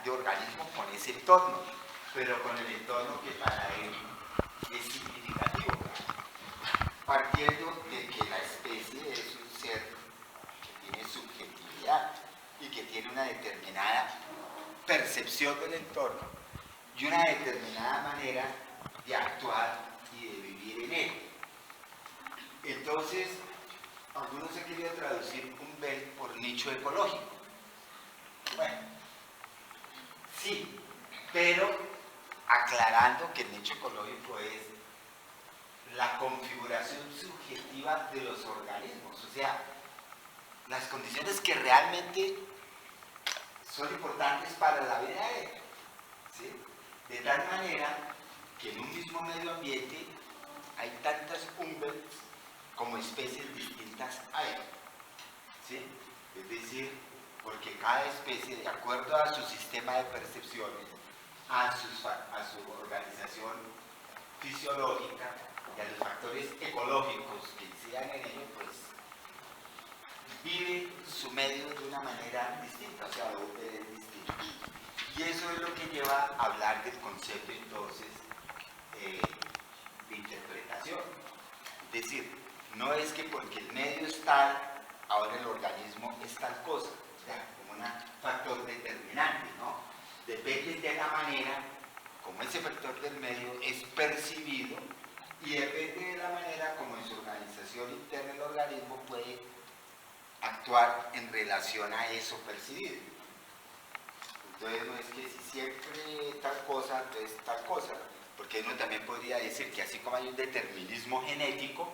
de organismo con ese entorno, pero con el entorno que para él es significativo, partiendo de que la especie es un ser que tiene subjetividad y que tiene una determinada percepción del entorno y una determinada manera de actuar y de vivir en él. Entonces, algunos han querido traducir Umbel por nicho ecológico. Bueno, sí, pero aclarando que el nicho ecológico es la configuración subjetiva de los organismos, o sea, las condiciones que realmente son importantes para la vida de él, ¿sí? De tal manera que en un mismo medio ambiente hay tantas Umbels como especies distintas a él, ¿sí? Es decir, porque cada especie, de acuerdo a su sistema de percepciones, a su organización fisiológica y a los factores ecológicos que incidan en ello, pues vive su medio de una manera distinta, o sea, lo ve distinto. Y eso es lo que lleva a hablar del concepto entonces de interpretación. Es decir, no es que porque el medio es tal, ahora el organismo es tal cosa, o sea, como un factor determinante, ¿no? Depende de la manera como ese factor del medio es percibido y depende de la manera como en su organización interna el organismo puede actuar en relación a eso percibido. Entonces no es que si siempre tal cosa, entonces tal cosa, porque uno también podría decir que así como hay un determinismo genético,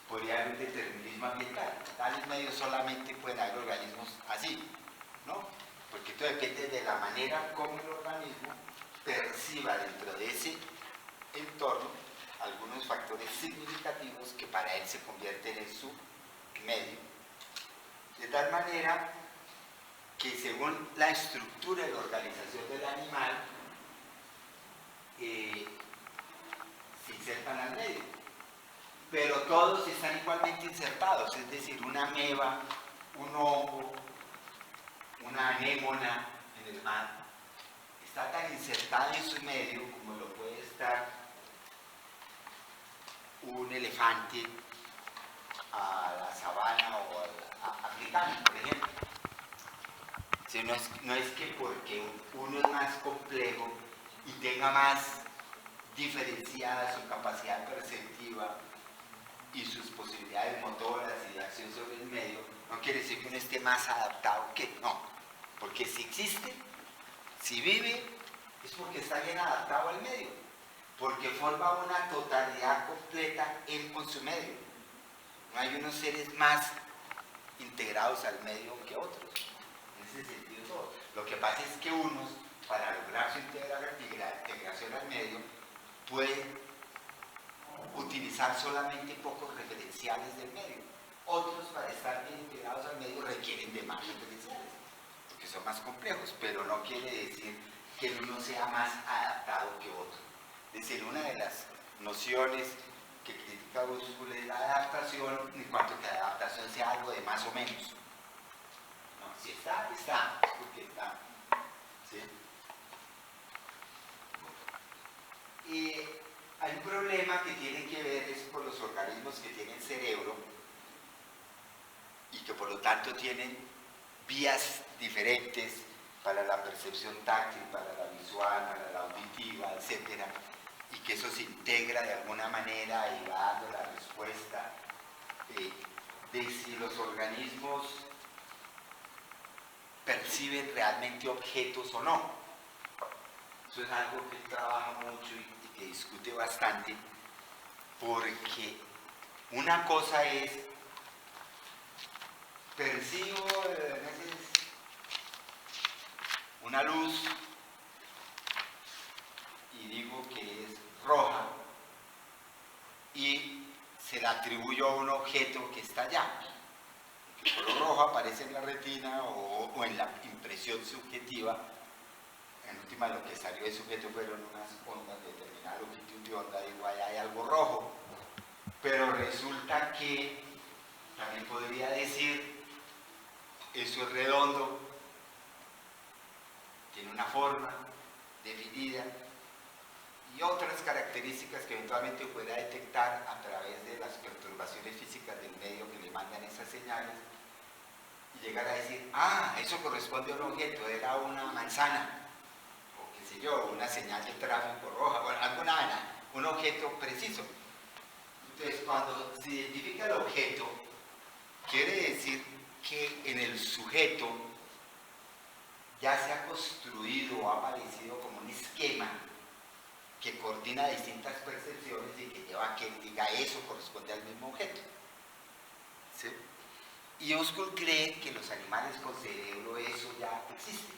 podría haber un determinismo ambiental. En tales medios solamente pueden haber organismos así, ¿no? Porque esto depende de la manera como el organismo perciba dentro de ese entorno algunos factores significativos que para él se convierten en su medio. De tal manera que según la estructura y la organización del animal, se insertan al medio. Pero todos están igualmente insertados, es decir, una ameba, un hongo, una anémona en el mar, está tan insertada en su medio como lo puede estar un elefante a la sabana o africana, por ejemplo. Sí, no es que porque uno es más complejo y tenga más diferenciada su capacidad perceptiva y sus posibilidades motoras y de acción sobre el medio, no quiere decir que uno esté más adaptado que no, porque si existe, si vive, es porque está bien adaptado al medio, porque forma una totalidad completa él con su medio. No hay unos seres más integrados al medio que otros, en ese sentido todo. Lo que pasa es que unos, para lograr su integración al medio, pueden utilizar solamente pocos referenciales del medio. Otros, para estar bien integrados al medio, requieren de más referenciales, porque son más complejos, pero no quiere decir que uno sea más adaptado que otro. Es decir, una de las nociones que critica Buscul es la adaptación, en cuanto a que la adaptación sea algo de más o menos. No, si está, está, es porque está. ¿Sí? Y hay un problema que tiene que ver es con los organismos que tienen cerebro y que por lo tanto tienen vías diferentes para la percepción táctil, para la visual, para la auditiva, etc. Y que eso se integra de alguna manera y va dando la respuesta de si los organismos perciben realmente objetos o no. Eso es algo que él trabaja mucho y que discute bastante, porque una cosa es percibo una luz y digo que es roja y se la atribuyo a un objeto que está allá. El color rojo aparece en la retina o en la impresión subjetiva. En última, lo que salió de sujeto fueron unas ondas de determinada longitud de onda, digo, ahí hay algo rojo. Pero resulta que también podría decir, eso es redondo, tiene una forma definida y otras características que eventualmente pueda detectar a través de las perturbaciones físicas del medio que le mandan esas señales y llegar a decir, ah, eso corresponde a un objeto, era una manzana, o qué sé yo, una señal de tráfico roja, bueno, alguna vaina, un objeto preciso. Entonces, cuando se identifica el objeto, quiere decir que en el sujeto ya se ha construido o ha aparecido como un esquema que coordina distintas percepciones y que lleva a que diga eso corresponde al mismo objeto. ¿Sí? Y Uskul cree que los animales con cerebro eso ya existe,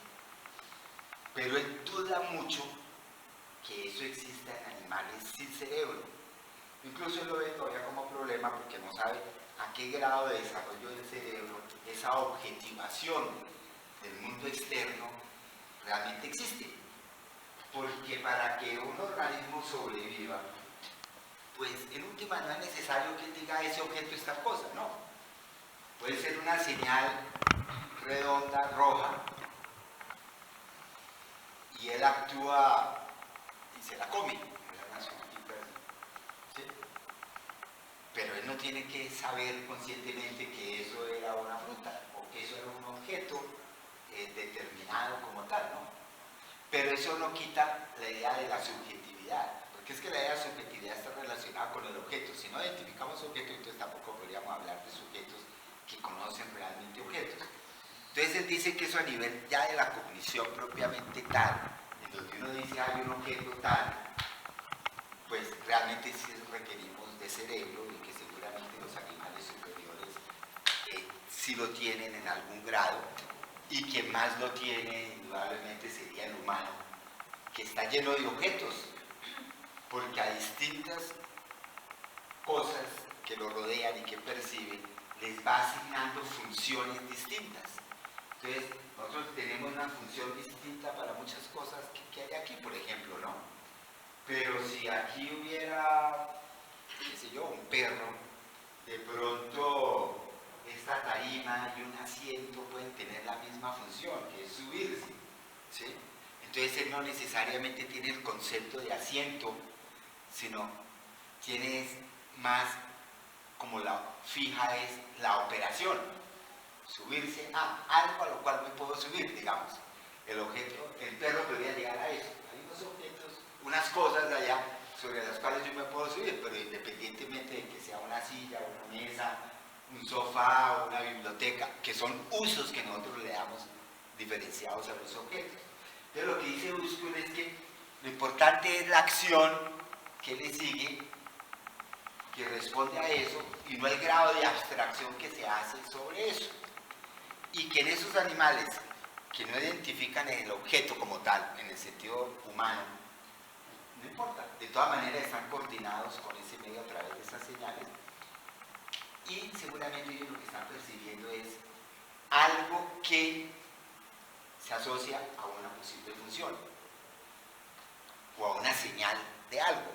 pero él duda mucho que eso exista en animales sin cerebro. Incluso él lo ve todavía como problema porque no sabe a qué grado de desarrollo del cerebro esa objetivación del mundo externo realmente existe. Porque para que un organismo sobreviva, pues en última no es necesario que él diga ese objeto es tal cosa, no. Puede ser una señal redonda, roja, y él actúa y se la come. ¿Sí? Pero él no tiene que saber conscientemente que eso era una fruta o que eso era un objeto determinado como tal, ¿no? Pero eso no quita la idea de la subjetividad, porque es que la idea de subjetividad está relacionada con el objeto. Si no identificamos objetos, entonces tampoco podríamos hablar de sujetos que conocen realmente objetos. Entonces él dice que eso a nivel ya de la cognición propiamente tal, en donde uno dice hay un objeto tal, pues realmente sí requerimos de cerebro y que seguramente los animales superiores sí lo tienen en algún grado, y quien más lo tiene indudablemente sería el humano, que está lleno de objetos, porque a distintas cosas que lo rodean y que percibe les va asignando funciones distintas. Entonces nosotros tenemos una función distinta para muchas cosas que hay aquí, por ejemplo, ¿no? Pero si aquí hubiera, qué sé yo, un perro, de pronto esta tarima y un asiento pueden tener la misma función, que es subirse, ¿sí? Entonces él no necesariamente tiene el concepto de asiento, sino tiene más como la fija es la operación, subirse a algo a lo cual me puedo subir, digamos. El objeto, el perro podría llegar a eso. Hay unos objetos, unas cosas de allá sobre las cuales yo me puedo subir, pero independientemente de que sea una silla, una mesa, un sofá o una biblioteca, que son usos que nosotros le damos diferenciados a los objetos. Entonces lo que dice Uskul es que lo importante es la acción que le sigue, que responde a eso, y no el grado de abstracción que se hace sobre eso. Y que en esos animales que no identifican el objeto como tal, en el sentido humano, no importa, de todas maneras están coordinados con ese medio a través de esas señales, y seguramente ellos lo que están percibiendo es algo que se asocia a una posible función o a una señal de algo: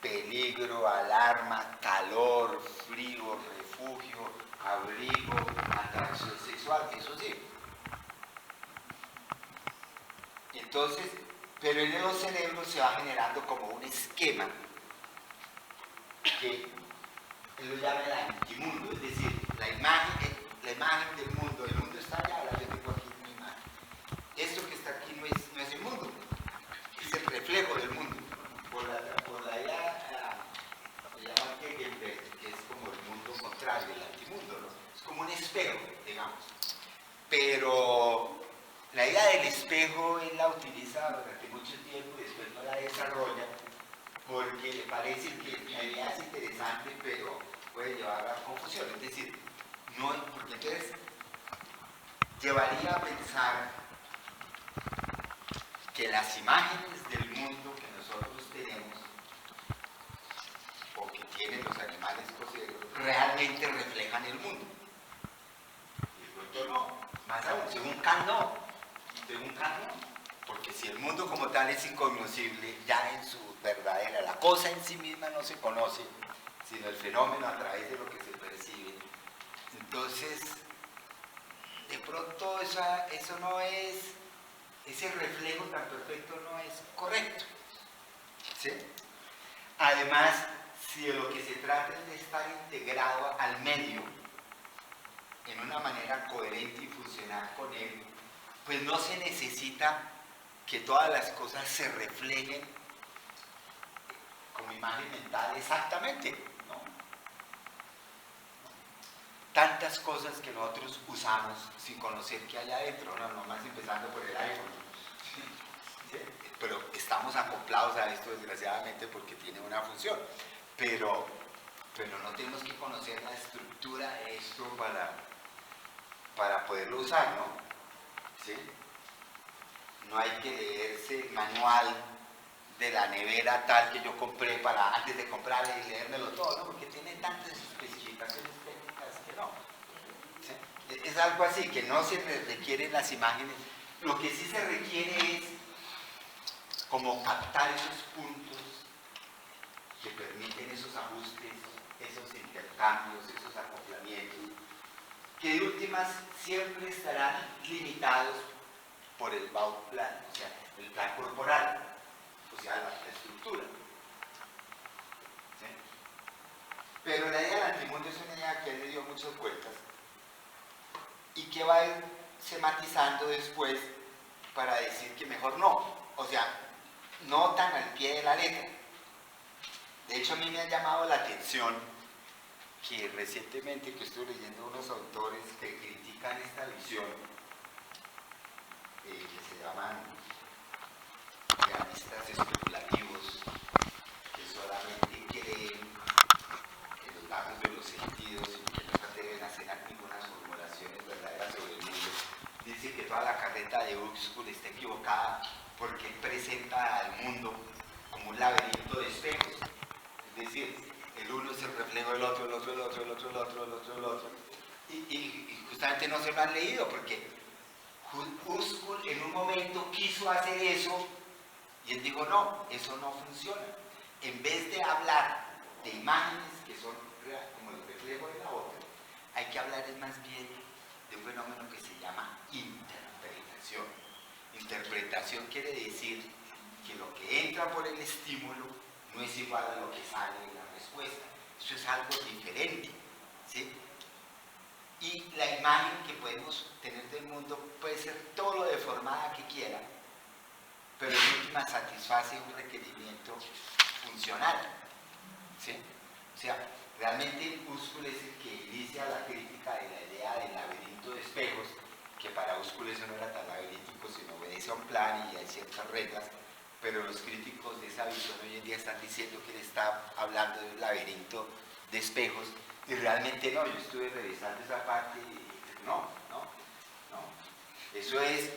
peligro, alarma, calor, frío, refugio, abrigo, atracción sexual, eso sí. Entonces, pero en los cerebros se va generando como un esquema que él lo llama el antimundo, es decir, la imagen del mundo. El mundo está allá, ahora yo tengo aquí una imagen. Esto que está aquí no es el mundo, es el reflejo del mundo. Por la idea, se llama Kegelberg, que es como el mundo contrario, el antimundo, ¿no? Es como un espejo, digamos. Pero la idea del espejo él la utiliza durante mucho tiempo y después no la desarrolla, porque le parece que la idea es interesante, pero puede llevar a confusión. Es decir, no, porque entonces llevaría a pensar que las imágenes del mundo que nosotros tenemos, o que tienen los animales coseros, realmente reflejan el mundo. Y de pronto no, más aún, según Kant no, porque si el mundo como tal es incognoscible, ya en su verdadera, la cosa en sí misma no se conoce, sino el fenómeno a través de lo que se percibe. Entonces, de pronto eso no es ese reflejo tan perfecto no es correcto, ¿sí? Además, si de lo que se trata es de estar integrado al medio en una manera coherente y funcional con él, pues no se necesita que todas las cosas se reflejen como imagen mental exactamente, ¿no? Tantas cosas que nosotros usamos sin conocer qué hay adentro, ¿no? Nomás empezando por el iPhone. ¿Sí? Pero estamos acoplados a esto desgraciadamente porque tiene una función. Pero no tenemos que conocer la estructura de esto para poderlo usar, ¿no? ¿Sí? No hay que leerse el manual de la nevera tal que yo compré para antes de comprarla y leérmelo todo, ¿no? Porque tiene tantas especificaciones técnicas que no. ¿Sí? Es algo así, que no se requieren las imágenes. Lo que sí se requiere es como captar esos puntos que permiten esos ajustes, esos intercambios, esos acoplamientos, que de últimas siempre estarán limitados por el Baut plan, o sea, el plan corporal, o sea, la estructura. ¿Sí? Pero la idea del antimundo es una idea que él le dio muchas vueltas y que va a ir sematizando después para decir que mejor no, o sea, no tan al pie de la letra. De hecho, a mí me ha llamado la atención que recientemente que estoy leyendo unos autores que critican esta visión, que se llaman realistas especulativos, que solamente creen en los datos de los sentidos y que no se atreven a hacer ninguna formulaciones verdaderas sobre el mundo. Dice que toda la carreta de Huxley está equivocada porque presenta al mundo como un laberinto de espejos. Es decir, el uno es el reflejo del otro, el otro, el otro, el otro, el otro, el otro, el otro. Y justamente no se lo han leído porque Huxley en un momento quiso hacer eso y él dijo, no, eso no funciona. En vez de hablar de imágenes que son como el reflejo de la otra, hay que hablar más bien de un fenómeno que se llama interpretación. Interpretación quiere decir que lo que entra por el estímulo no es igual a lo que sale de la respuesta. Eso es algo diferente, ¿sí? Y la imagen que podemos tener del mundo puede ser todo lo deformada que quiera, pero en última satisface un requerimiento funcional, ¿sí? O sea, realmente Huxley es el que inicia la crítica de la idea del laberinto de espejos, que para Huxley eso no era tan laberíntico, sino obedece a un plan y hay ciertas reglas, pero los críticos de esa visión hoy en día están diciendo que él está hablando de un laberinto de espejos, y realmente no. Yo estuve revisando esa parte y no. Eso es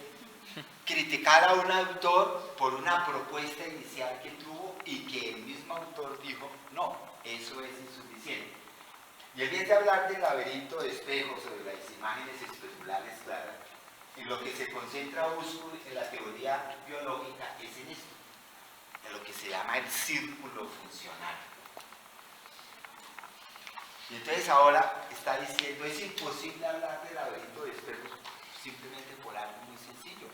criticar a un autor por una propuesta inicial que tuvo y que el mismo autor dijo, no, eso es insuficiente. Y en vez de hablar del laberinto de espejos o de las imágenes especulares claras, en lo que se concentra Huxley en la teoría biológica es en esto, en lo que se llama el círculo funcional. Y entonces ahora está diciendo, es imposible hablar del laberinto de espejos simplemente por algo muy sencillo.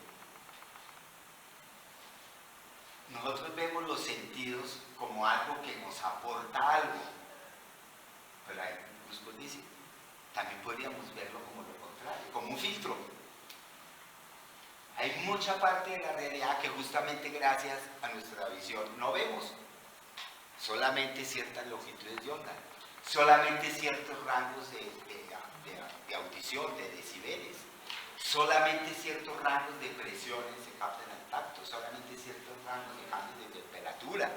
Nosotros vemos los sentidos como algo que nos aporta algo, pero ahí Huxley dice, también podríamos verlo como lo contrario, como un filtro. Hay mucha parte de la realidad que justamente gracias a nuestra visión no vemos, solamente ciertas longitudes de onda, solamente ciertos rangos de audición, de decibeles, solamente ciertos rangos de presiones se captan al tacto, solamente ciertos rangos de cambios de temperatura,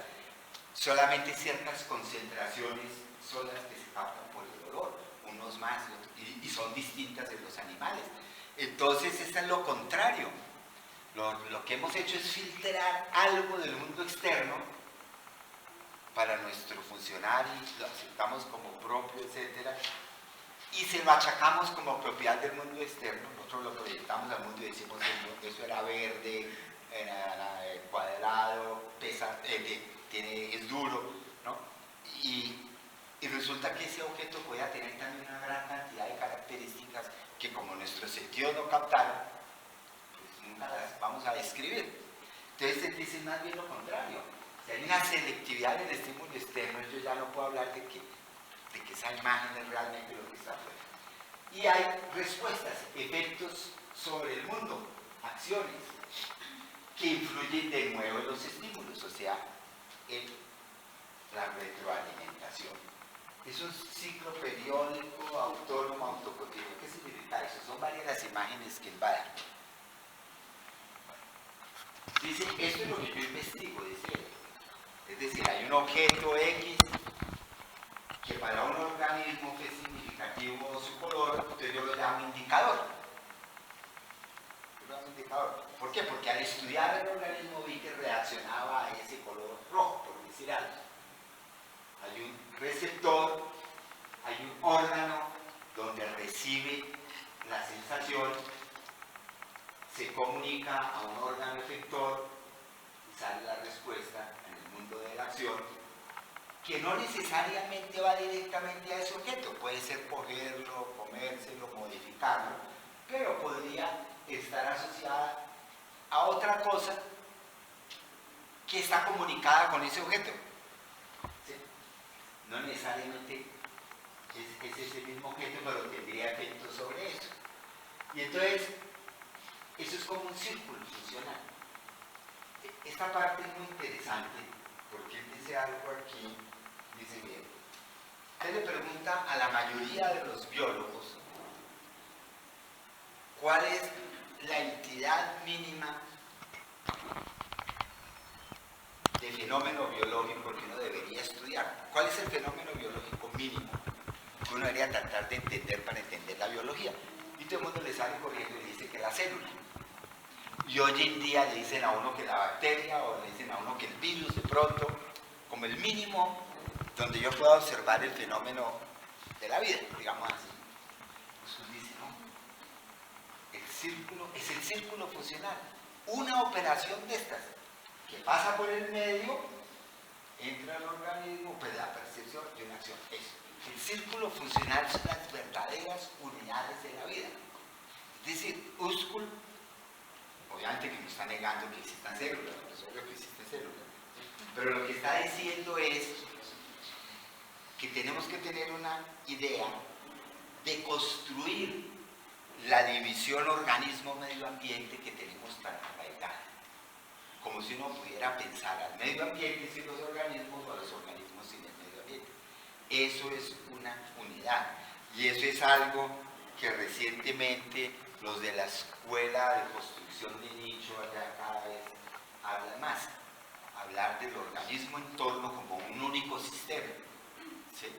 solamente ciertas concentraciones son las que se captan por el olor, unos más y son distintas en los animales. Entonces, eso es lo contrario. Lo que hemos hecho es filtrar algo del mundo externo para nuestro funcionar y lo aceptamos como propio, etc. Y se lo achacamos como propiedad del mundo externo. Nosotros lo proyectamos al mundo y decimos que eso era verde, era cuadrado, pesa, es duro, ¿no? Y resulta que ese objeto puede tener también una gran cantidad de características que como nuestros sentidos no captaron, pues nunca las vamos a describir. Entonces él dice más bien lo contrario. Si hay una selectividad del estímulo externo, yo ya no puedo hablar de que esa imagen es realmente lo que está afuera. Y hay respuestas, efectos sobre el mundo, acciones, que influyen de nuevo en los estímulos, o sea, en la retroalimentación. Es un ciclo periódico, autónomo, autocontinuo. ¿Qué significa eso? Son varias las imágenes que él va a dar. Dice, esto es lo que yo investigo, dice él. Es decir, hay un objeto X que para un organismo que es significativo su color, entonces yo lo llamo indicador. ¿Por qué? Porque al estudiar el organismo vi que reaccionaba a ese color rojo, por decir algo. Hay un receptor, hay un órgano donde recibe la sensación, se comunica a un órgano efector y sale la respuesta en el mundo de la acción, que no necesariamente va directamente a ese objeto, puede ser cogerlo, comérselo, modificarlo, pero podría estar asociada a otra cosa que está comunicada con ese objeto. ¿Sí? No necesariamente es ese mismo objeto, pero tendría efectos sobre eso. Y entonces, eso es como un círculo funcional. Esta parte es muy interesante, porque él dice algo aquí, dice bien. Usted le pregunta a la mayoría de los biólogos cuál es la entidad mínima de fenómeno biológico que uno debería estudiar. ¿Cuál es el fenómeno biológico mínimo que uno debería tratar de entender para entender la biología? Y todo el mundo le sale corriendo y le dice que la célula. Y hoy en día le dicen a uno que la bacteria, o le dicen a uno que el virus, de pronto, como el mínimo donde yo pueda observar el fenómeno de la vida, digamos así. Pues dice, no, el círculo es el círculo funcional. Una operación de estas, que pasa por el medio, entra al organismo, pues la percepción de una acción. Eso. El círculo funcional son las verdaderas unidades de la vida. Es decir, Uskul, obviamente que no está negando que existan células, por eso creo que existen células, pero lo que está diciendo es que tenemos que tener una idea de construir la división organismo-medio ambiente que tenemos tan arraigada. Como si uno pudiera pensar al medio ambiente sin los organismos o a los organismos sin el medio ambiente. Eso es una unidad. Y eso es algo que recientemente los de la escuela de construcción de nicho allá cada vez hablan más. Hablar del organismo en torno como un único sistema, ¿sí?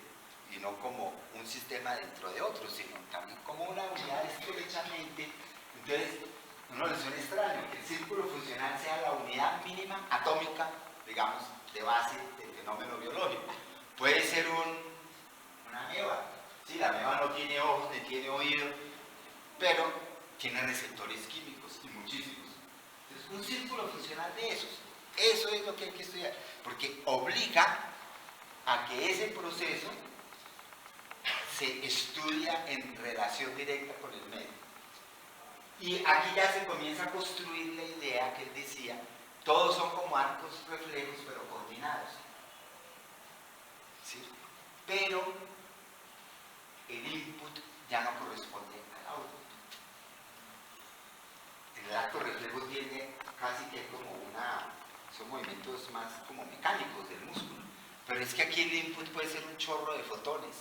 Y no como un sistema dentro de otro, sino también como una unidad estrechamente. Entonces, no les suena extraño que el círculo funcional sea la unidad mínima atómica, digamos, de base del fenómeno biológico. Puede ser una ameba. Sí, la ameba no tiene ojos ni tiene oídos, pero tiene receptores químicos y muchísimos. Entonces, un círculo funcional de esos. Eso es lo que hay que estudiar, porque obliga a que ese proceso se estudia en relación directa con el medio. Y aquí ya se comienza a construir la idea que él decía, todos son como arcos reflejos, pero coordinados. ¿Sí? Pero el input ya no corresponde al output. El arco reflejo tiene casi que como son movimientos más como mecánicos del músculo. Pero es que aquí el input puede ser un chorro de fotones.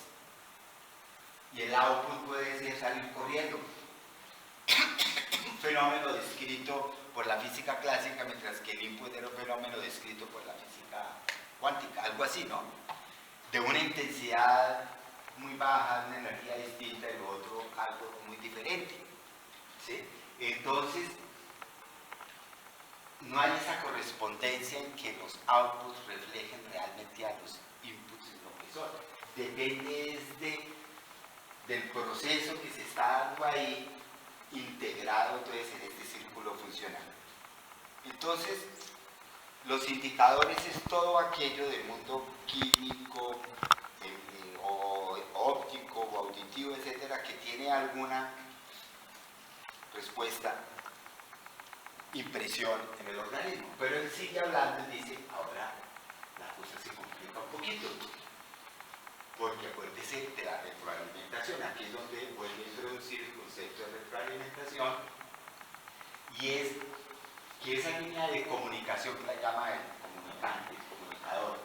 Y el output puede ser salir corriendo. Un fenómeno descrito por la física clásica, mientras que el input era un fenómeno descrito por la física cuántica, algo así, ¿no? De una intensidad muy baja, una energía distinta, y lo otro algo muy diferente, ¿sí? Entonces, no hay esa correspondencia en que los outputs reflejen realmente a los inputs en lo que son. Depende del proceso que se está dando ahí, integrado entonces en este círculo funcional. Entonces, los indicadores es todo aquello del mundo químico, o óptico, o auditivo, etcétera, que tiene alguna respuesta impresión en el organismo. Pero él sigue hablando y dice, ahora la cosa se complica un poquito, porque acuérdese de la retroalimentación. Aquí es donde vuelve a introducir el concepto de retroalimentación, y es que esa línea de comunicación que la llama el comunicante, el comunicador,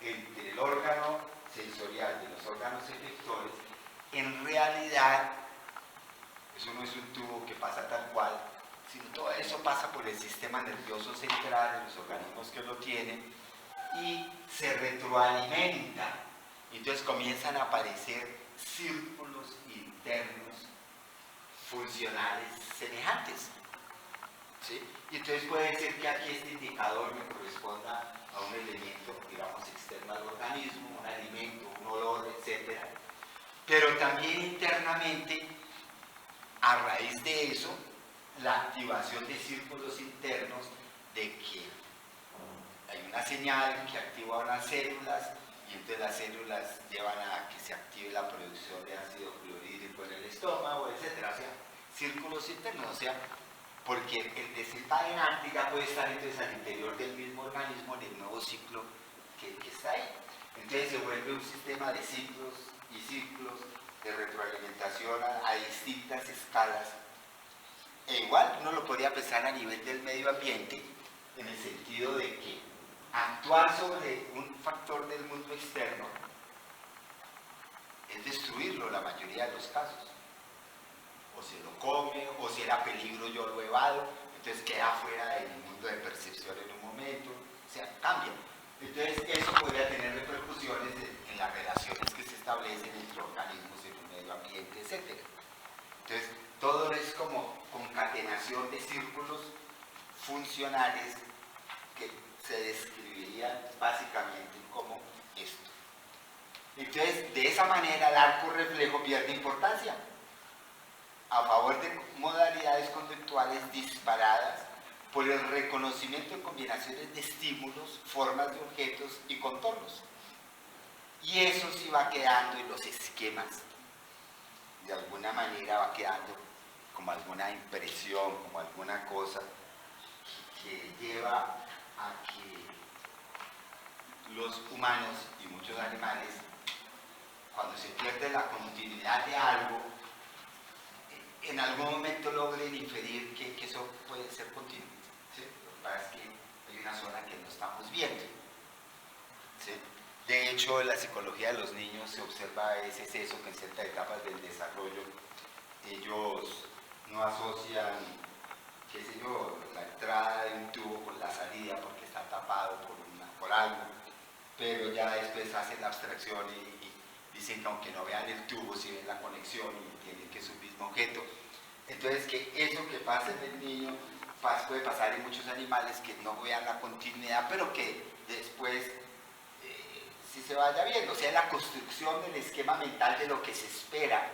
entre el órgano sensorial y los órganos efectores, en realidad eso no es un tubo que pasa tal cual, sino todo eso pasa por el sistema nervioso central de los organismos que lo tienen y se retroalimenta. Entonces comienzan a aparecer círculos internos funcionales semejantes, ¿sí? Y entonces puede ser que aquí este indicador me corresponda a un elemento, digamos, externo al organismo, un alimento, un olor, etc. Pero también internamente, a raíz de eso, la activación de círculos internos de que hay una señal que activa unas células y entonces las células llevan a que se active la producción de ácido clorhídrico en el estómago, etc. O sea, círculos internos, o sea, porque el desencadenante puede estar entonces al interior del mismo organismo en el nuevo ciclo que está ahí. Entonces se vuelve un sistema de ciclos y ciclos de retroalimentación a distintas escalas. E igual uno lo podría pensar a nivel del medio ambiente, en el sentido de que actuar sobre un factor del mundo externo es destruirlo la mayoría de los casos. O se lo come, o si era peligro yo lo evado, entonces queda fuera del mundo de percepción en un momento, o sea, cambia. Entonces eso podría tener repercusiones en las relaciones que se establecen entre organismos en un medio ambiente, etc. Entonces todo es como concatenación de círculos funcionales que se describirían básicamente como esto. Entonces de esa manera el arco reflejo pierde importancia a favor de modalidades conductuales disparadas por el reconocimiento de combinaciones de estímulos, formas de objetos y contornos. Y eso sí va quedando en los esquemas, de alguna manera va quedando como alguna impresión, como alguna cosa que lleva a que los humanos y muchos animales, cuando se pierde la continuidad de algo, en algún momento logren inferir que eso puede ser continuo, ¿sí? Lo que pasa es que hay una zona que no estamos viendo, ¿sí? De hecho, en la psicología de los niños se observa ese exceso que en ciertas etapas del desarrollo ellos no asocian, qué sé yo, la entrada de un tubo con la salida porque está tapado por algo, pero ya después hacen la abstracción y dicen que aunque no vean el tubo, si ven la conexión y entienden que es un mismo objeto. Entonces, que eso que pasa en el niño puede pasar en muchos animales que no vean la continuidad, pero que después sí se vaya viendo. O sea, la construcción del esquema mental de lo que se espera.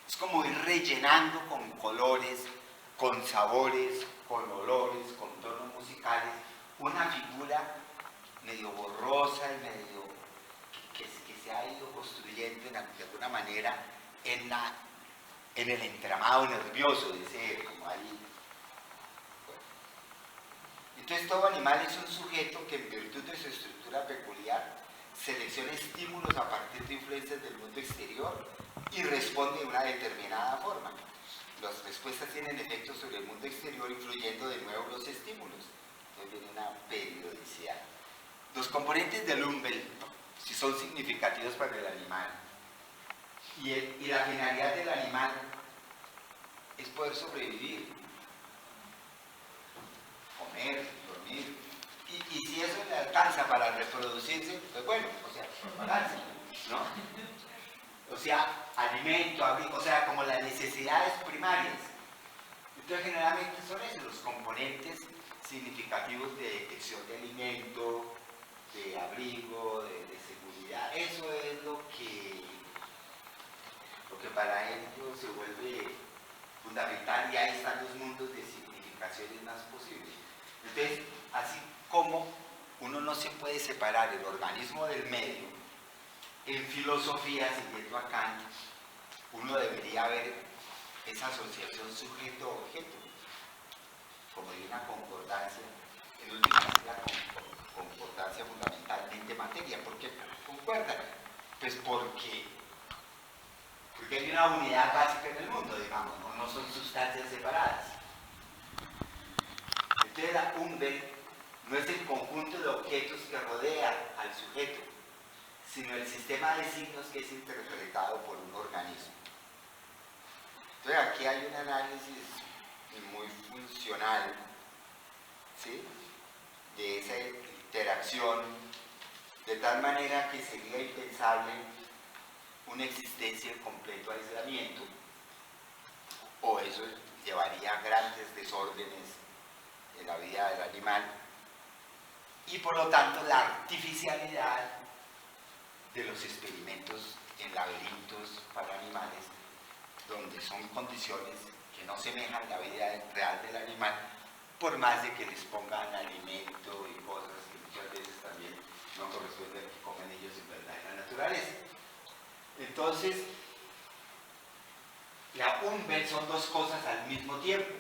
Es como ir rellenando con colores, con sabores, con olores, con tonos musicales, una figura medio borrosa y medio que se ha ido construyendo de alguna manera en el entramado nervioso, dice como ahí. Entonces todo animal es un sujeto que en virtud de su estructura peculiar selecciona estímulos a partir de influencias del mundo exterior y responde de una determinada forma. Las respuestas tienen efectos sobre el mundo exterior influyendo de nuevo los estímulos. Entonces viene una periodicidad. Los componentes del Umbel, si son significativos para el animal, y la finalidad del animal es poder sobrevivir, comer, dormir, y si eso le alcanza para reproducirse, pues bueno, o sea, propagarse, ¿no? O sea, alimento, abrigo, o sea, como las necesidades primarias. Entonces generalmente son esos los componentes significativos de detección de alimento, de abrigo, de seguridad. Eso es lo que para ellos se vuelve fundamental, y ahí están los mundos de significaciones más posibles. Entonces, así como uno no se puede separar el organismo del medio, en filosofía, siguiendo a Kant, uno debería ver esa asociación sujeto-objeto como de una concordancia, en última la concordancia fundamentalmente materia. ¿Por qué concuerdan? Pues porque hay una unidad básica en el mundo, digamos, no son sustancias separadas. Entonces la Umwelt no es el conjunto de objetos que rodea al sujeto, sino el sistema de signos que es interpretado por un organismo. Entonces aquí hay un análisis muy funcional, ¿sí?, de esa interacción, de tal manera que sería impensable una existencia en completo aislamiento, o eso llevaría a grandes desórdenes en la vida del animal, y por lo tanto la artificialidad de los experimentos en laberintos para animales, donde son condiciones que no semejan la vida real del animal, por más de que les pongan alimento y cosas que muchas veces también no corresponden a que comen ellos en verdad en la naturaleza. Entonces, la Umwelt son dos cosas al mismo tiempo.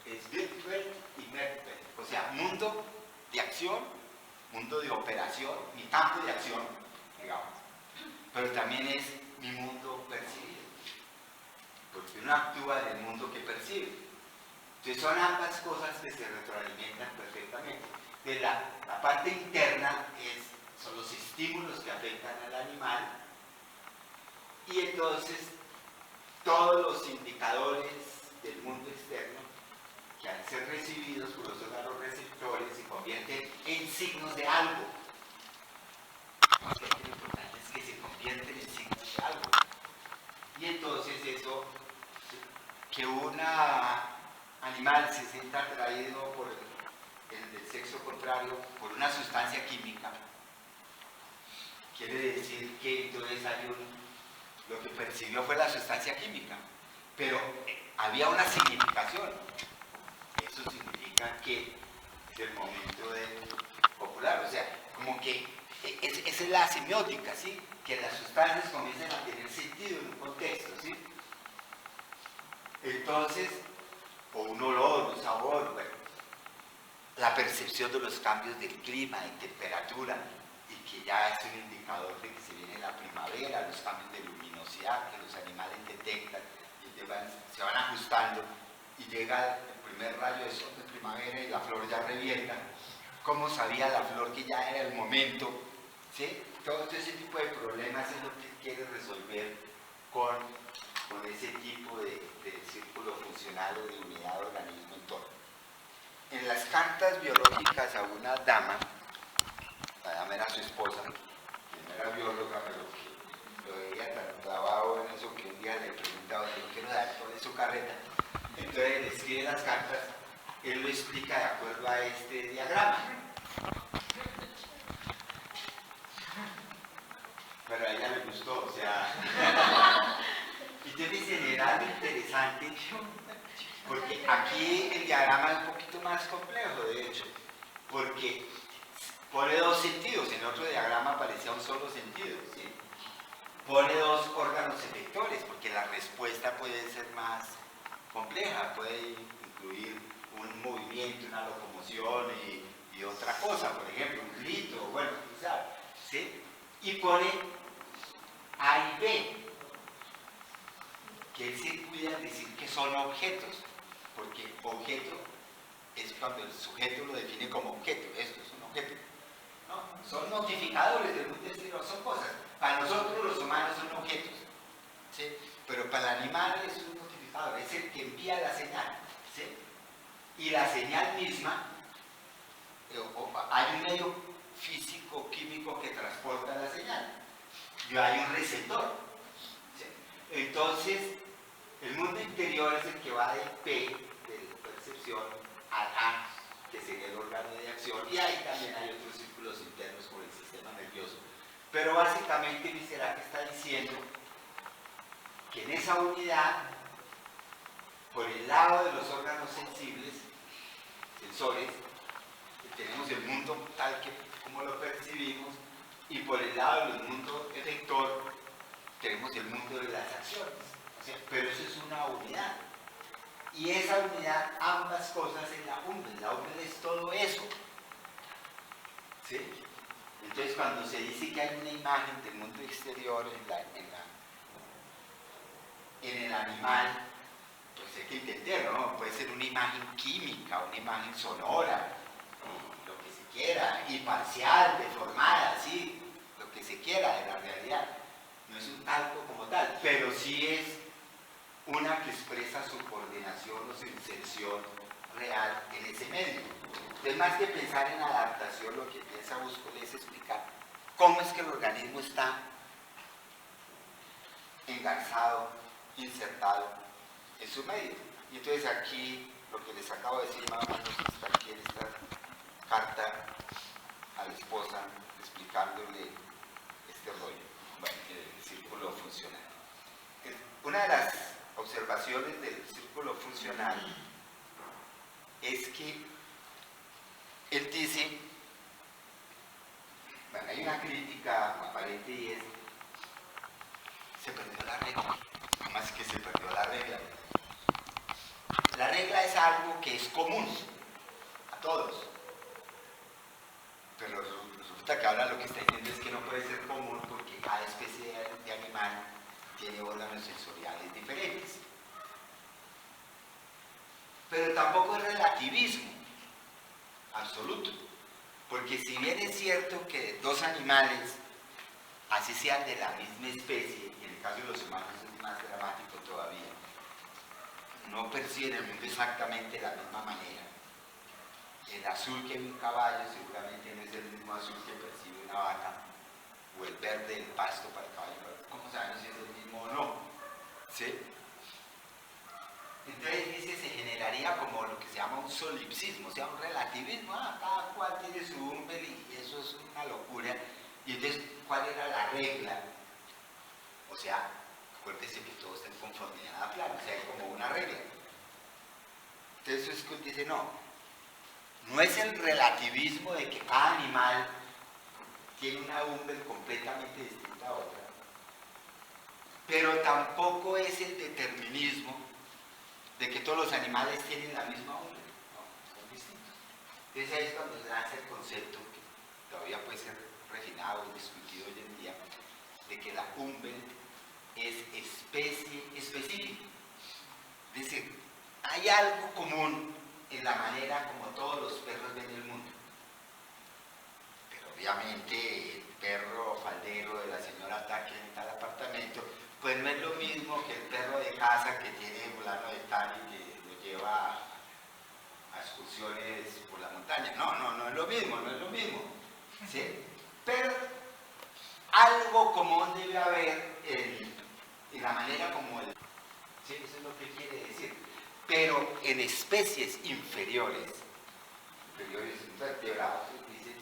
Es Wirtwelt y Merkwelt, o sea, mundo de acción, mundo de operación, mi campo de acción, digamos, pero también es mi mundo percibido, porque uno actúa en el mundo que percibe. Entonces son ambas cosas que se retroalimentan perfectamente. De la parte interna son los estímulos que afectan al animal, y entonces todos los indicadores del mundo externo que al ser recibidos por los órganos receptores se convierten en signos de algo. Lo importante es que se convierten en signos de algo. Y entonces eso, que un animal se sienta atraído por el del sexo contrario por una sustancia química, quiere decir que entonces lo que percibió fue la sustancia química, pero había una significación. Eso significa que es el momento de popular, o sea, como que esa es la semiótica, ¿sí?, que las sustancias comiencen a tener sentido en un contexto, ¿sí? Entonces, o un olor, un sabor, bueno, la percepción de los cambios del clima, de temperatura, y que ya es un indicador de que se viene la primavera, los cambios de luminosidad que los animales detectan y se van ajustando, y llega el primer rayo de sol de primavera y la flor ya revienta. ¿Cómo sabía la flor que ya era el momento? ¿Sí? Todo ese tipo de problemas es lo que quiere resolver con ese tipo de círculo funcional o de unidad de organismo en torno. En las cartas biológicas a una dama, la dama era su esposa, que no era bióloga, pero que lo veía tan trabado en eso que un día le preguntaba, yo quiero dar toda su carreta. Entonces le escribe las cartas, él lo explica de acuerdo a este diagrama. Pero a ella le gustó, o sea. Entonces en general lo interesante, porque aquí el diagrama es un poquito más complejo, de hecho, porque pone dos sentidos, en otro diagrama aparecía un solo sentido, ¿sí? Pone dos órganos efectores, porque la respuesta puede ser más compleja, puede incluir un movimiento, una locomoción y otra cosa, por ejemplo, un grito, bueno, ¿sabes? ¿Sí? Y pone A y B, que él se cuida de decir que son objetos, porque objeto es cuando el sujeto lo define como objeto, esto es un objeto. ¿No? Son notificadores del mundo exterior, son cosas. Para nosotros los humanos son objetos, ¿sí? Pero para el animal es un notificador, es el que envía la señal, ¿sí? Y la señal misma, hay un medio físico, químico que transporta la señal, y hay un receptor, ¿sí? Entonces, el mundo interior es el que va de P, de percepción, a A, que sería el órgano de acción, y ahí también hay otros círculos internos por el sistema nervioso. Pero básicamente Visera que está diciendo que en esa unidad, por el lado de los órganos sensibles, sensores, tenemos el mundo tal que como lo percibimos, y por el lado del mundo efector tenemos el mundo de las acciones. O sea, pero eso es una unidad. Y esa unidad, ambas cosas en la Umbel. La Umbel es todo eso. ¿Sí? Entonces, cuando se dice que hay una imagen del mundo exterior en el animal, pues hay que entenderlo, ¿no? Puede ser una imagen química, una imagen sonora, lo que se quiera, imparcial, deformada, sí, lo que se quiera de la realidad. No es un talco como tal, pero sí es una que expresa su coordinación o su inserción real en ese medio. Entonces, más que pensar en adaptación, lo que piensa Buscol es explicar cómo es que el organismo está engarzado, insertado en su medio. Y entonces aquí, lo que les acabo de decir más o menos está aquí en esta carta a la esposa, explicándole este rollo, bueno, el círculo funcional. Una de las observaciones del círculo funcional es que él dice, bueno, hay una crítica aparente y es, se perdió la regla. ¿Cómo es que se perdió la regla? La regla es algo que es común a todos, pero resulta que ahora lo que está diciendo es que no puede ser común porque cada especie de animal tiene órganos sensoriales diferentes. Pero tampoco es relativismo absoluto, porque si bien es cierto que dos animales, así sean de la misma especie, y en el caso de los humanos es más dramático todavía, no perciben el mundo exactamente de la misma manera. El azul que ve un caballo seguramente no es el mismo azul que percibe una vaca, o el verde del pasto para el caballo. ¿Cómo sabemos si es el mismo o no? ¿Sí? Entonces dice, se generaría como lo que se llama un solipsismo, o sea, un relativismo, cada cual tiene su Umbel y eso es una locura. Y entonces, ¿cuál era la regla? O sea, acuérdese que todo está en conformidad a plano, o sea, hay como una regla. Entonces Scott dice, no es el relativismo de que cada animal tiene una Umbel completamente distinta a otra, pero tampoco es el determinismo de que todos los animales tienen la misma Umbel, no, son distintos. Entonces ahí es cuando se lanza el concepto, que todavía puede ser refinado y discutido hoy en día, de que la Umbel es especie específica. Es decir, hay algo común en la manera como todos los perros ven el mundo. Pero obviamente el perro faldero de la señora Taque en tal apartamento, pues no es lo mismo que el perro de casa que tiene fulano de tal y que lo lleva a excursiones por la montaña. No es lo mismo, ¿sí? Pero algo común debe haber en la manera como el... ¿Sí? Eso es lo que quiere decir. Pero en especies inferiores, invertebrados, dice,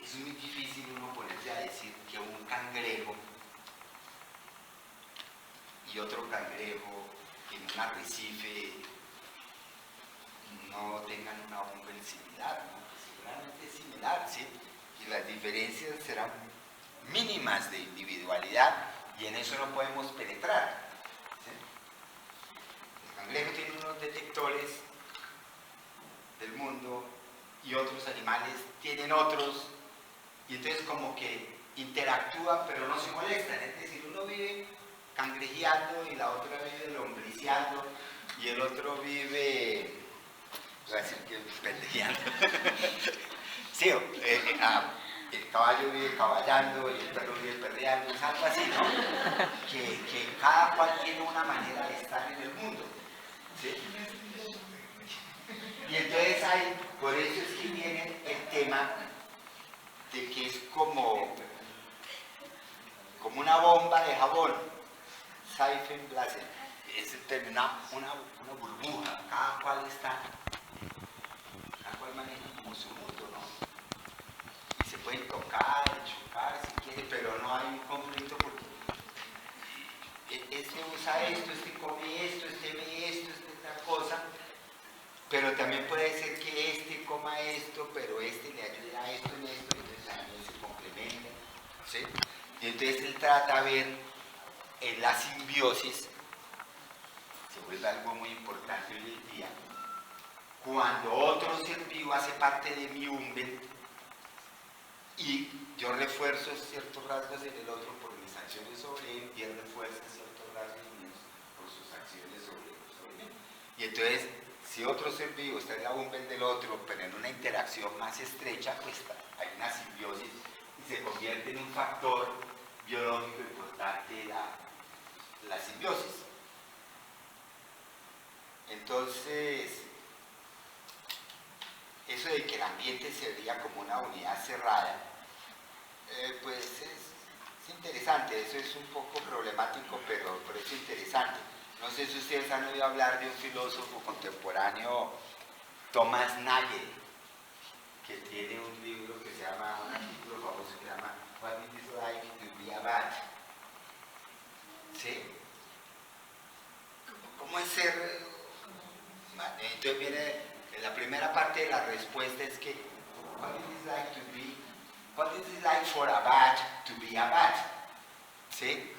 es muy difícil uno ponerse a decir que un cangrejo y otro cangrejo en un arrecife no tengan una Umbel similar, ¿no? Que seguramente es similar, ¿sí? Y las diferencias serán mínimas de individualidad y en eso no podemos penetrar. ¿Sí? El cangrejo tiene unos detectores del mundo y otros animales tienen otros, y entonces como que interactúan pero no se molestan, es decir, uno vive cangrejeando y la otra vive lombriciando y el otro vive, voy a decir que pendejeando. Sí, el caballo vive caballando y el perro vive perreando, es algo así, ¿no? Que cada cual tiene una manera de estar en el mundo, ¿sí? Y entonces hay, por eso es que viene el tema de que es como una bomba de jabón, Seifenblasen, es una burbuja, cada cual maneja como su mundo, ¿no? Y se pueden tocar y chocar si quiere, pero no hay un conflicto porque este usa esto, este come esto, este ve esto, esta cosa. Pero también puede ser que este coma esto, pero este le ayude a esto y esto, y entonces también se complementan, ¿sí? Y entonces él trata de ver en la simbiosis, vuelve algo muy importante hoy en día. Cuando otro ser vivo hace parte de mi umbe y yo refuerzo ciertos rasgos en el otro por mis acciones sobre él, y él refuerza ciertos rasgos míos por sus acciones sobre mí. Y entonces, si otro ser vivo está en la umbe del otro, pero en una interacción más estrecha, pues hay una simbiosis y se convierte en un factor biológico importante la simbiosis. Entonces, eso de que el ambiente se veía como una unidad cerrada, pues es interesante. Eso es un poco problemático, pero es interesante. No sé si ustedes han oído hablar de un filósofo contemporáneo, Thomas Nagel, que tiene un libro que se llama, un artículo famoso que se llama What It Is Like to Be a Bat. ¿Sí? ¿Cómo es ser? Entonces viene, la primera parte de la respuesta es que what it is like for a bat to be a bat. ¿Sí?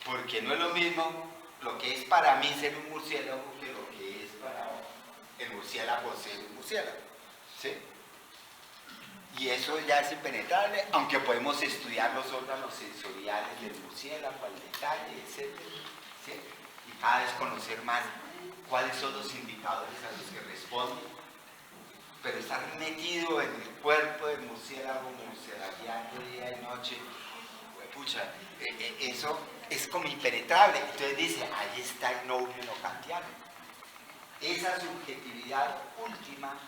Porque no es lo mismo lo que es para mí ser un murciélago que lo que es para el murciélago ser un murciélago. ¿Sí? Y eso ya es impenetrable, aunque podemos estudiar los órganos sensoriales del murciélago al detalle, etc. ¿Sí? Y cada vez conocer más cuáles son los indicadores a los que responden. Pero estar metido en el cuerpo del murciélago, murcielagueando día y noche, pucha, eso es como impenetrable. Entonces dice, ahí está el novio no kantiano. Esa subjetividad última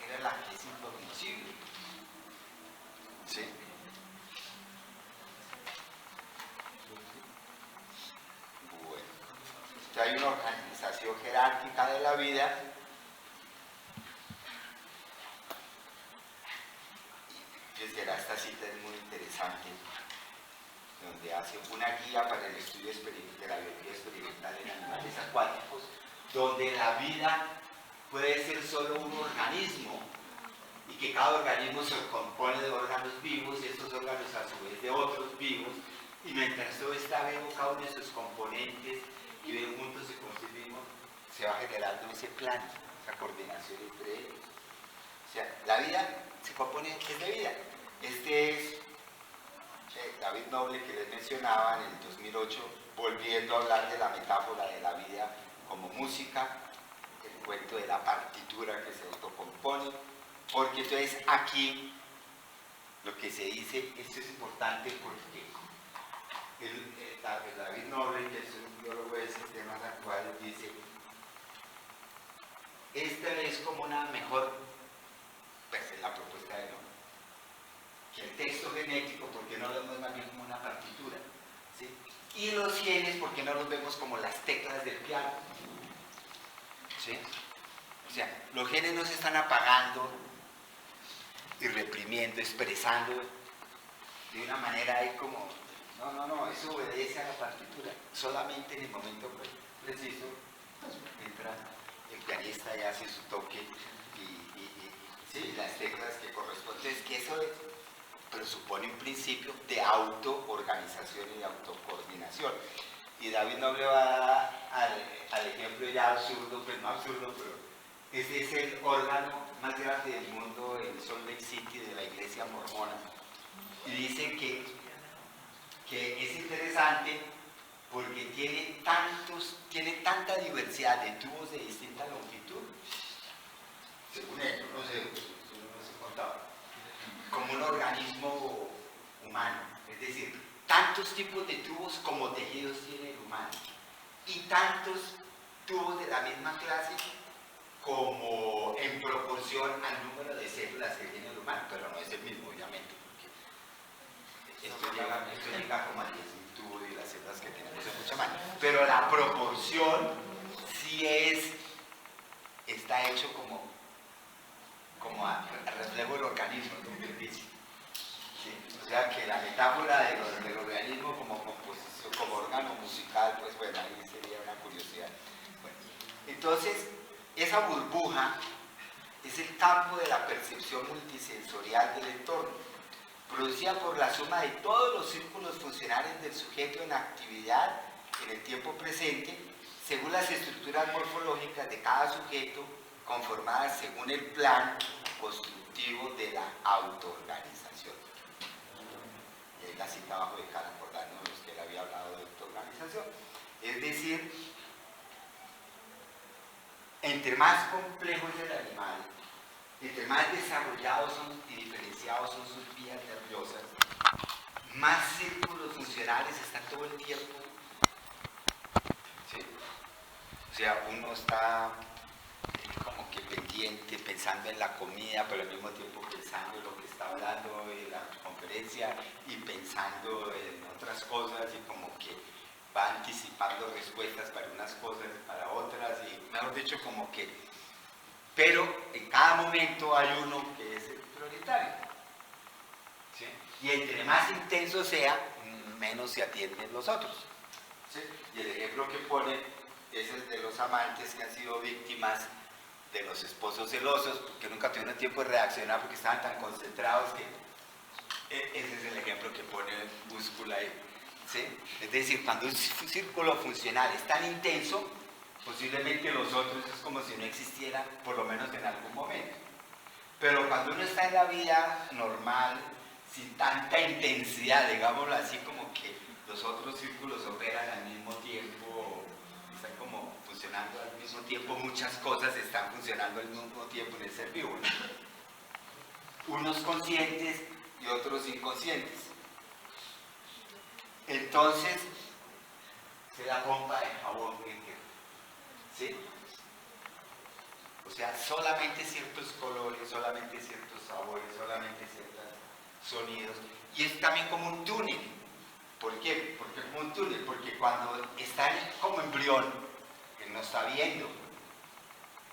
era la que es incognoscible. ¿Sí? Bueno, entonces hay una organización jerárquica de la vida. Esta cita es muy interesante, donde hace una guía para el estudio de la biología experimental en animales acuáticos, donde la vida puede ser solo un organismo y que cada organismo se compone de órganos vivos y estos órganos a su vez de otros vivos, y mientras todo está vivo, cada uno de sus componentes y ven juntos se constituyen, se va generando ese plan, esa coordinación entre ellos. O sea, la vida se compone de vida. Este es David Noble, que les mencionaba en el 2008, volviendo a hablar de la metáfora de la vida como música, el cuento de la partitura que se autocompone, porque entonces aquí lo que se dice, esto es importante porque David Noble, que es un biólogo de sistemas actuales, dice, esta es como una mejor, pues es la propuesta de Noble, que el texto genético, porque no lo vemos más bien como una partitura, ¿sí? Y los genes, porque no los vemos como las teclas del piano, ¿sí? O sea, los genes no se están apagando y reprimiendo, expresando de una manera ahí como, no, eso obedece a la partitura, solamente en el momento preciso, pues, entra el pianista y hace su toque ¿sí? Las teclas que corresponden, es que eso presupone un principio de autoorganización y de autocoordinación. Y David Noble va al ejemplo ya absurdo, pues no absurdo, pero ese es el órgano más grande del mundo en Salt Lake City de la iglesia mormona. Y dice que es interesante porque tiene tanta diversidad de tubos de distinta longitud, según ellos, no sé contaba, como un organismo humano, es decir, tantos tipos de tubos como tejidos tiene el humano, y tantos tubos de la misma clase como en proporción al número de células que tiene el humano, pero no es el mismo, obviamente, porque esto llega como a 10.000 tubos y las células que tenemos es mucho más, pero la proporción sí está hecho como a reflejo del organismo, como que dice. ¿Sí? O sea que la metáfora del organismo como composición, como órgano musical, pues bueno, ahí sería una curiosidad. Bueno, entonces, esa burbuja es el campo de la percepción multisensorial del entorno, producida por la suma de todos los círculos funcionales del sujeto en actividad en el tiempo presente, según las estructuras morfológicas de cada sujeto, conformadas según el plan constructivo de la autoorganización. Y ahí la cita abajo de Carl Cordano, de los que él había hablado de autoorganización. Es decir, entre más complejo es el animal, entre más desarrollados y diferenciados son sus vías nerviosas, más círculos funcionales están todo el tiempo. ¿Sí? O sea, uno está como que pendiente, pensando en la comida, pero al mismo tiempo pensando en lo que está hablando en la conferencia y pensando en otras cosas y como que va anticipando respuestas para unas cosas y para otras y mejor dicho como que, pero en cada momento hay uno que es el prioritario. ¿Sí? Y entre más intenso sea, menos se atienden los otros. ¿Sí? Y el ejemplo que pone es el de los amantes que han sido víctimas de los esposos celosos, porque nunca tuvieron tiempo de reaccionar porque estaban tan concentrados que ese es el ejemplo que pone Búscula ahí. ¿Sí? Es decir, cuando un círculo funcional es tan intenso, posiblemente los otros es como si no existieran, por lo menos en algún momento. Pero cuando uno está en la vida normal, sin tanta intensidad, digámoslo así, como que los otros círculos operan al mismo tiempo, están como funcionando al mismo tiempo, muchas cosas están funcionando al mismo tiempo en el ser vivo, ¿no? Unos conscientes y otros inconscientes. Entonces, se da pompa de jabón, ¿sí? O sea, solamente ciertos colores, solamente ciertos sabores, solamente ciertos sonidos. Y es también como un túnel. ¿Por qué? Porque es como un túnel, porque cuando está como embrión, él no está viendo,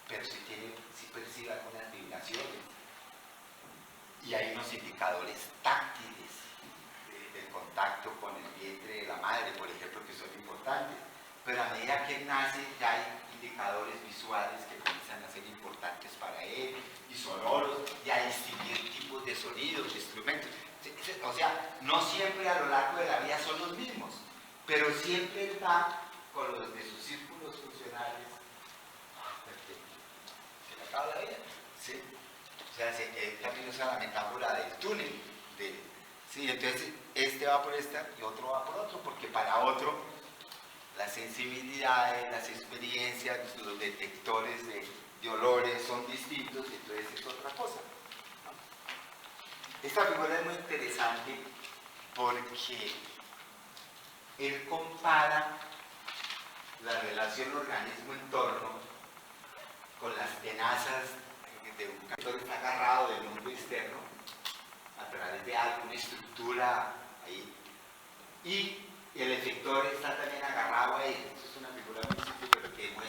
pero sí percibe algunas vibraciones. Y hay unos indicadores táctiles del contacto con el vientre de la madre, por ejemplo, que son importantes. Pero a medida que él nace, ya hay indicadores visuales que comienzan a ser importantes para él, y sonoros, y a distinguir tipos de sonidos, de instrumentos. O sea, no siempre a lo largo de la vida son los mismos, pero siempre él va con los de sus círculos funcionales hasta que se le acaba la vida. ¿Sí? O sea, también usa la metáfora del túnel. ¿Sí? Entonces, este va por esta y otro va por otro, porque para otro las sensibilidades, las experiencias, los detectores de olores son distintos, entonces es otra cosa. Esta figura es muy interesante porque él compara la relación organismo-entorno con las tenazas de un cantor que está agarrado del mundo externo a través de alguna estructura ahí, y el efector está también agarrado a él. Esto es una figura muy simple, pero que muestra